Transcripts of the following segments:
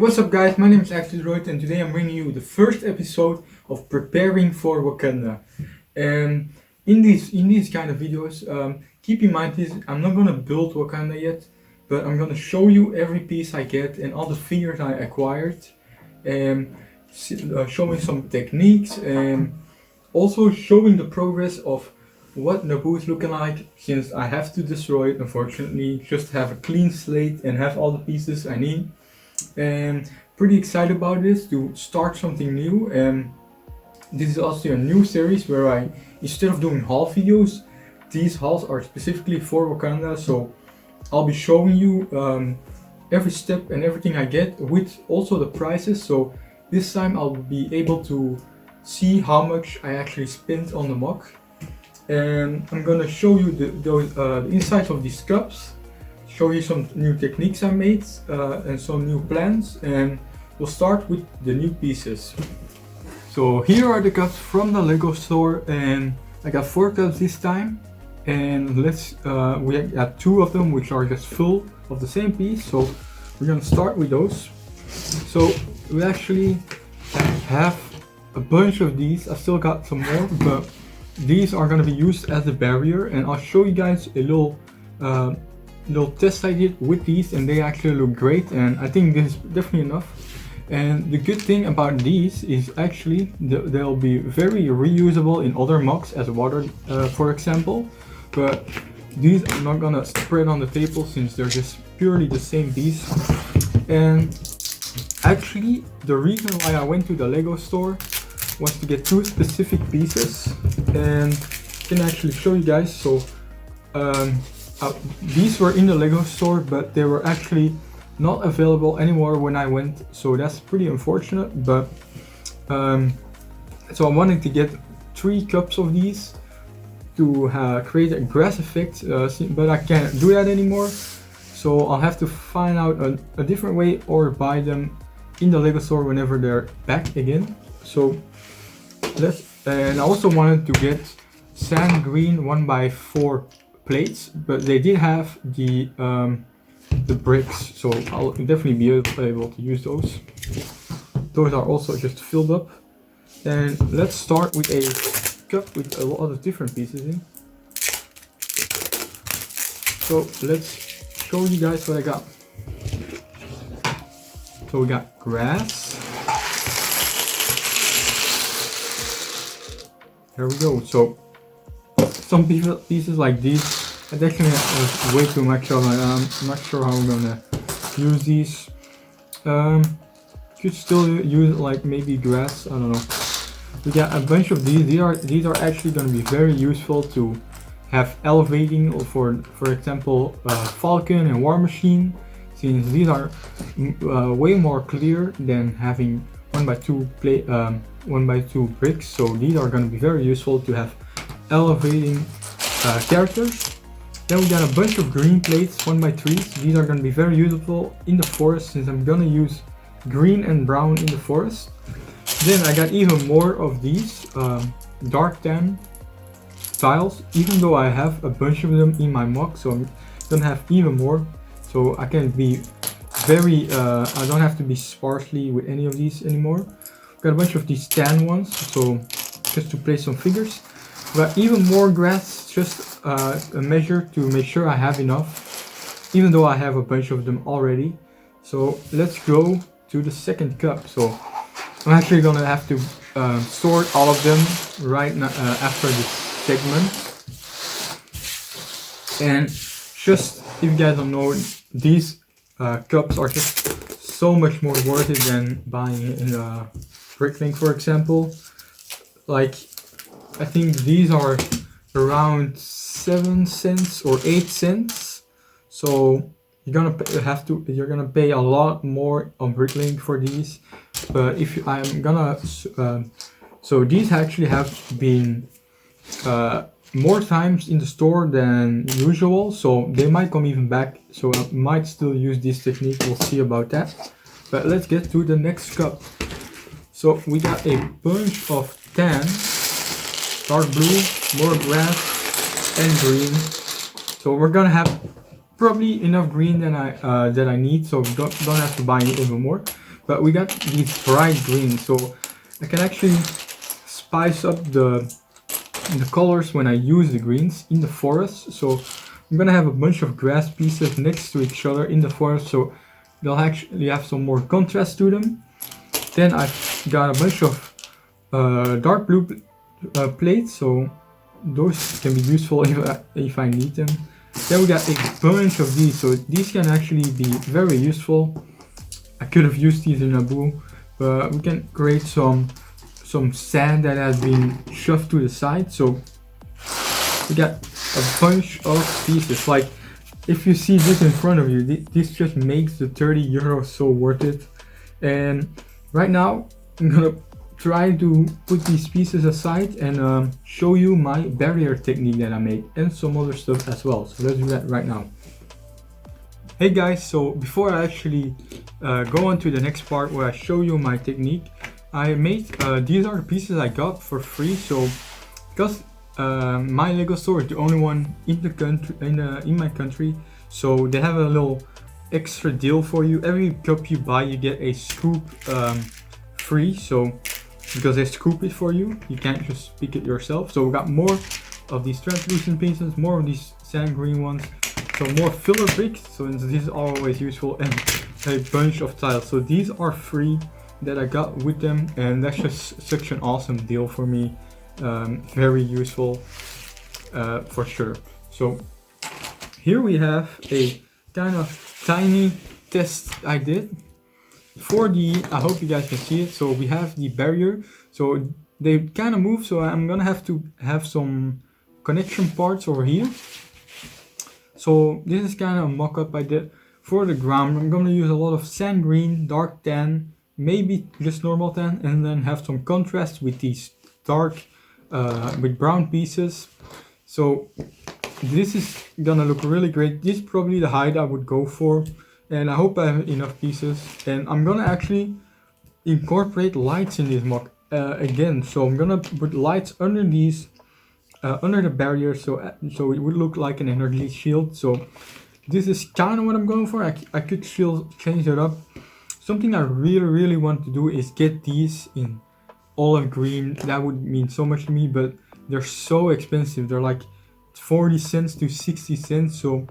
What's up guys, my name is Actoroid and today I'm bringing you the first episode of Preparing for Wakanda. And in these kind of videos, keep in mind this, I'm not gonna build Wakanda yet, but I'm gonna show you every piece I get and all the figures I acquired, and showing some techniques and also showing the progress of what Naboo is looking like, since I have to destroy it unfortunately, just to have a clean slate and have all the pieces I need. And pretty excited about this, to start something new. And this is also a new series where I, instead of doing haul videos, these hauls are specifically for Wakanda, so I'll be showing you every step and everything I get, with also the prices. So this time I'll be able to see how much I actually spent on the MOC, and I'm gonna show you the insides of these cups, show you some new techniques I made and some new plans, and we'll start with the new pieces. So here are the cups from the Lego store, and I got 4 cups this time, and we got 2 of them which are just full of the same piece, so we're gonna start with those. So we actually have a bunch of these. I still got some more, but these are gonna be used as a barrier, and I'll show you guys a little test I did with these, and they actually look great, and I think this is definitely enough. And the good thing about these is actually they'll be very reusable in other MOCs as water, for example, but these I'm not gonna spread on the table since they're just purely the same piece. And actually the reason why I went to the Lego store was to get 2 specific pieces, and I can actually show you guys. So these were in the Lego store, but they were actually not available anymore when I went, so that's pretty unfortunate. But so I wanted to get 3 cups of these to create a grass effect, but I can't do that anymore, so I'll have to find out a different way or buy them in the Lego store whenever they're back again. So and I also wanted to get sand green 1x4 plates, but they did have the bricks, so I'll definitely be able to use those. Those are also just filled up. And let's start with a cup with a lot of different pieces in. So let's show you guys what I got. So we got grass. There we go. So some pieces like these, I definitely have way too much of. I'm not sure how I'm gonna use these. Could still use like maybe grass. I don't know. We got a bunch of these. These are actually gonna be very useful to have elevating, or for example Falcon and War Machine, since these are way more clear than having 1x2 bricks. So these are gonna be very useful to have elevating characters. Then we got a bunch of green plates, 1x3s. These are going to be very useful in the forest, since I'm going to use green and brown in the forest. Then I got even more of these dark tan tiles, even though I have a bunch of them in my MOC, so I'm going to have even more. So I can be very, I don't have to be sparsely with any of these anymore. Got a bunch of these tan ones, so just to place some figures. But even more grass, just a measure to make sure I have enough, even though I have a bunch of them already. So let's go to the second cup. So I'm actually gonna have to sort all of them right now, after this segment. And just, if you guys don't know, these cups are just so much more worth it than buying it in a Bricklink, for example. Like, I think these are around 7 cents or 8 cents. So you're gonna pay a lot more on Bricklink for these. But if I'm gonna, so these actually have been more times in the store than usual, so they might come even back. So I might still use this technique. We'll see about that. But let's get to the next cup. So we got a bunch of tan, dark blue, more grass, and green. So we're gonna have probably enough green that I need, so don't have to buy even more. but we got these bright greens, so I can actually spice up the colors when I use the greens in the forest. So I'm gonna have a bunch of grass pieces next to each other in the forest, so they'll actually have some more contrast to them. Then I've got a bunch of dark blue plates, so those can be useful if I need them. Then we got a bunch of these, so these can actually be very useful. I could have used these in Naboo, but we can create some sand that has been shoved to the side. So we got a bunch of pieces. Like if you see this in front of you, this just makes the 30 euros so worth it. And right now I'm gonna try to put these pieces aside and show you my barrier technique that I made and some other stuff as well. So let's do that right now. Hey guys, so before I actually go on to the next part where I show you my technique, I made these are the pieces I got for free. So because my Lego store is the only one in the country, in my country, so they have a little extra deal for you. Every cup you buy, you get a scoop free. So because they scoop it for you, you can't just pick it yourself. So we got more of these translucent pieces, more of these sand green ones, so more filler bricks. So this is always useful, and a bunch of tiles. So these are free that I got with them, and that's just such an awesome deal for me. Very useful for sure. So here we have a kind of tiny test I did for the, I hope you guys can see it. So we have the barrier, so they kind of move, so I'm gonna have to have some connection parts over here. So this is kind of a mock-up I did for the ground. I'm gonna use a lot of sand green, dark tan, maybe just normal tan, and then have some contrast with these dark with brown pieces. So this is gonna look really great. This is probably the height I would go for, and I hope I have enough pieces. And I'm gonna actually incorporate lights in this mock again. So I'm gonna put lights under these under the barrier, so it would look like an energy shield. So this is kind of what I'm going for. I could still change it up. Something I really want to do is get these in olive green. That would mean so much to me, but they're so expensive. They're like 40 cents to 60 cents. So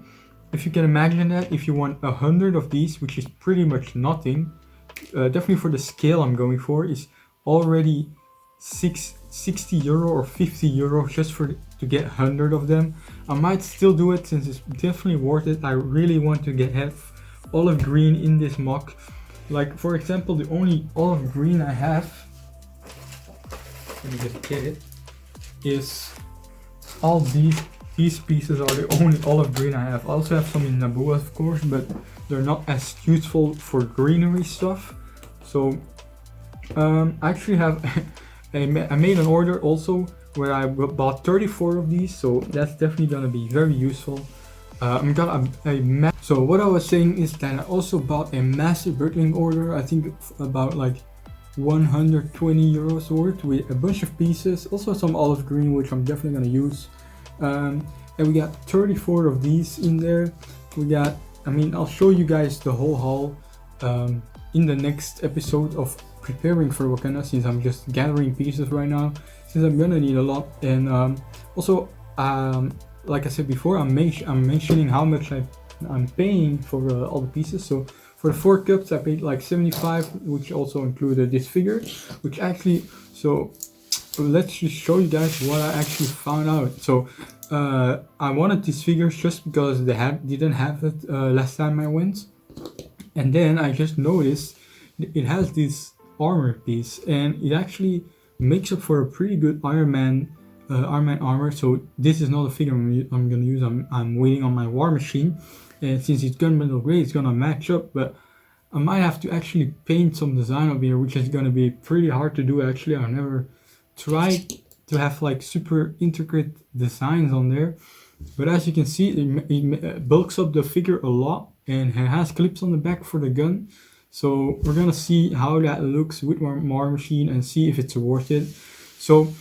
if you can imagine that, if you want 100 of these, which is pretty much nothing, definitely for the scale I'm going for, is already 60 euro or 50 euro just to get 100 of them. I might still do it since it's definitely worth it. I really want to have olive green in this mock. Like for example, the only olive green I have, let me just get it, is all these pieces are the only olive green I have. I also have some in Naboo, of course, but they're not as useful for greenery stuff. So I actually have I made an order also where I bought 34 of these, so that's definitely gonna be very useful. I'm got so what I was saying is that I also bought a massive Building order. I think about like 120 euros worth with a bunch of pieces, also some olive green, which I'm definitely gonna use. And we got 34 of these in there. We got, I mean, I'll show you guys the whole haul in the next episode of preparing for Wakanda, since I'm just gathering pieces right now, since I'm gonna need a lot. And also like I said before, I'm mentioning how much I'm paying for all the pieces. So for the 4 cups I paid like 75, which also included this figure, which actually, so let's just show you guys what I actually found out. So I wanted these figures just because they didn't have it last time I went, and then I just noticed it has this armor piece, and it actually makes up for a pretty good Iron Man armor. So this is not a figure I'm gonna use. I'm waiting on my war machine, and since it's gunmetal gray, it's gonna match up, but I might have to actually paint some design over here, which is gonna be pretty hard to do. Actually, I've never tried to have like super intricate designs on there, but as you can see, it bulks up the figure a lot, and it has clips on the back for the gun. So we're gonna see how that looks with my war machine and see if it's worth it. So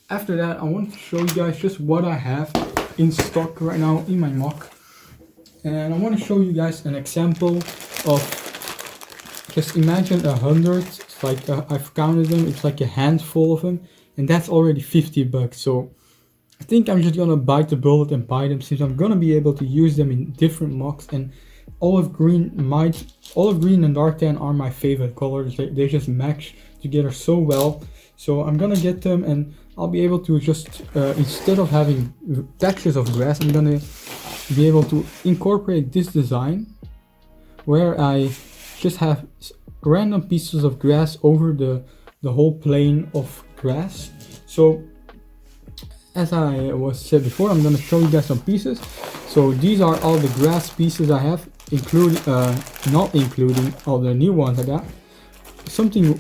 after that, I want to show you guys just what I have in stock right now in my mock, and I want to show you guys an example of just imagine 100. It's like I've counted them. It's like a handful of them, and that's already $50. So I think I'm just gonna bite the bullet and buy them, since I'm gonna be able to use them in different MOCs. And olive green and dark tan are my favorite colors. They just match together so well. So I'm gonna get them, and I'll be able to just instead of having patches of grass, I'm gonna be able to incorporate this design where I just have random pieces of grass over the whole plane of grass. So as I was said before, I'm gonna show you guys some pieces. So these are all the grass pieces I have, including not including all the new ones I got. Something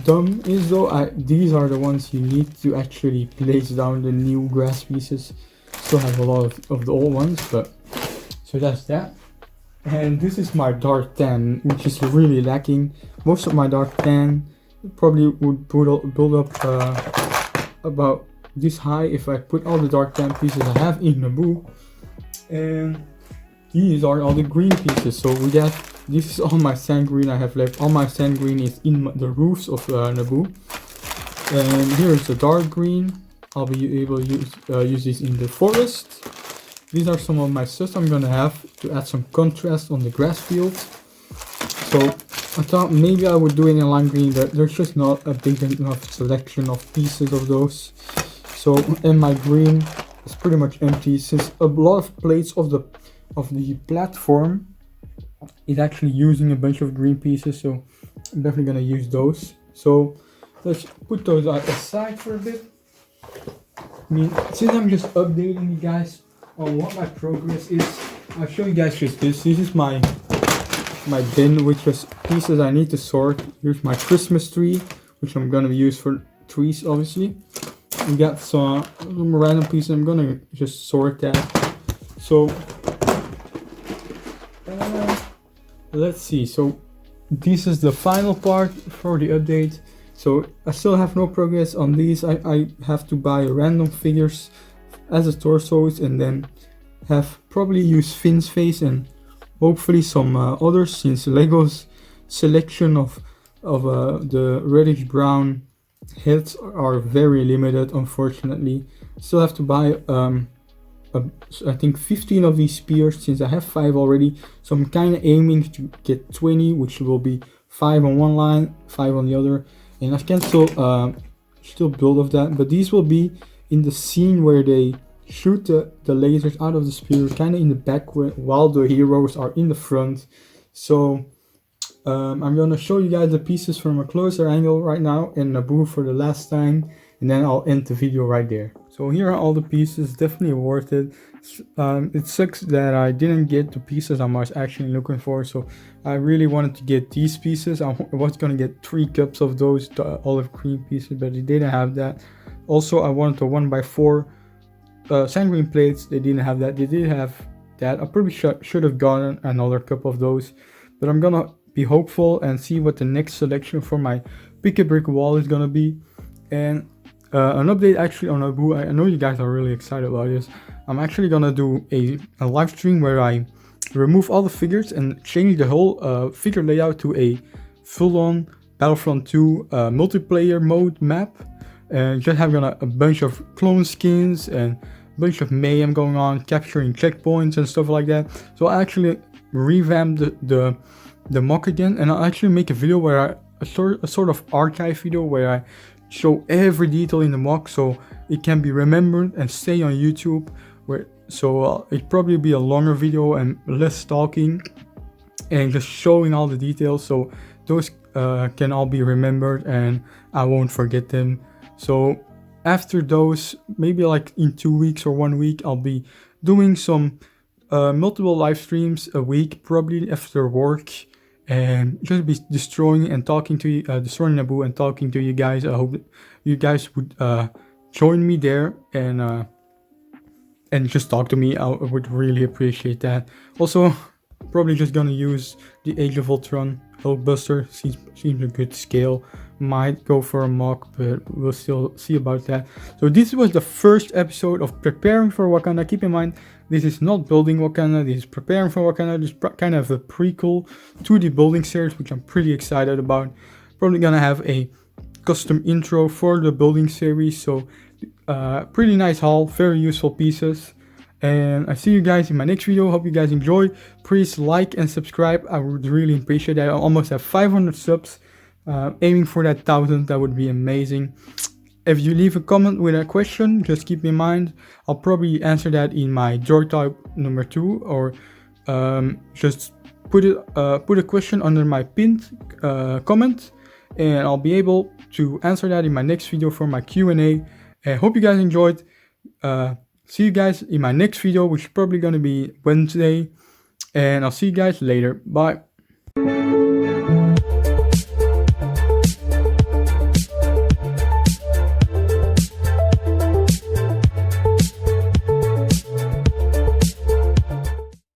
dumb is though, these are the ones you need to actually place down the new grass pieces. Still have a lot of the old ones, but so that's that. And this is my dark tan, which is really lacking. Most of my dark tan probably would build up about this high if I put all the dark tan pieces I have in Naboo. And these are all the green pieces. So we got, this is all my sand green I have left. All my sand green is in the roofs of Naboo. And here is the dark green. I'll be able to use this in the forest. These are some of my stuff I'm gonna have to add some contrast on the grass field. So I thought maybe I would do it in lime green, but there's just not a big enough selection of pieces of those. So, and my green is pretty much empty, since a lot of plates of the platform is actually using a bunch of green pieces. So I'm definitely gonna use those. So let's put those aside for a bit. I mean, since I'm just updating you guys on what my progress is, I'll show you guys just this. This is my bin, which is pieces I need to sort. Here's my Christmas tree, which I'm gonna use for trees, obviously. We got some random pieces. I'm gonna just sort that. So let's see. So this is the final part for the update. So I still have no progress on these. I have to buy random figures as a torsos, and then have probably use Finn's face and hopefully some others, since Lego's selection of the reddish brown heads are very limited, unfortunately. Still have to buy I think 15 of these spears, since I have 5 already. So I'm kind of aiming to get 20, which will be 5 on one line, 5 on the other, and I can still build of that. But these will be in the scene where they shoot the lasers out of the spear, kind of in the back while the heroes are in the front. So I'm gonna show you guys the pieces from a closer angle right now in Naboo for the last time, and then I'll end the video right there. So here are all the pieces, definitely worth it. It sucks that I didn't get the pieces I was actually looking for, so I really wanted to get these pieces. I was gonna get 3 cups of those olive green pieces, but they didn't have that. Also, I wanted a 1x4 sand green plates. They didn't have that. They did have that. I probably should have gotten another cup of those, but I'm gonna be hopeful and see what the next selection for my pick a brick wall is gonna be. And an update actually on Naboo. I know you guys are really excited about this. I'm actually gonna do a live stream where I remove all the figures and change the whole figure layout to a full-on Battlefront 2 multiplayer mode map, and just having a bunch of clone skins and a bunch of mayhem going on, capturing checkpoints and stuff like that. So I actually revamped the MOC again, and I'll actually make a video where a sort of archive video where I show every detail in the MOC, so it can be remembered and stay on YouTube. So it'd probably be a longer video and less talking and just showing all the details, so those can all be remembered and I won't forget them. So after those, maybe like in 2 weeks or 1 week, I'll be doing some multiple live streams a week, probably after work, and just be destroying and talking to you, destroying Naboo and talking to you guys. I hope you guys would join me there and just talk to me. I would really appreciate that. Also, probably just gonna use the Age of Ultron Hulkbuster. Seems a good scale might go for a MOC, but we'll still see about that. So this was the first episode of Preparing for Wakanda. Keep in mind, this is not Building Wakanda, this is Preparing for Wakanda. This is kind of a prequel to the Building series, which I'm pretty excited about. Probably gonna have a custom intro for the Building series, so pretty nice haul, very useful pieces. And I see you guys in my next video. Hope you guys enjoy. Please like and subscribe. I would really appreciate that. I almost have 500 subs. Aiming for that 1,000. That would be amazing. If you leave a comment with a question, just keep in mind I'll probably answer that in my Joy Type number 2, or just put a question under my pinned comment, and I'll be able to answer that in my next video for my Q&A. I hope you guys enjoyed. See you guys in my next video, which is probably going to be Wednesday. And I'll see you guys later. Bye.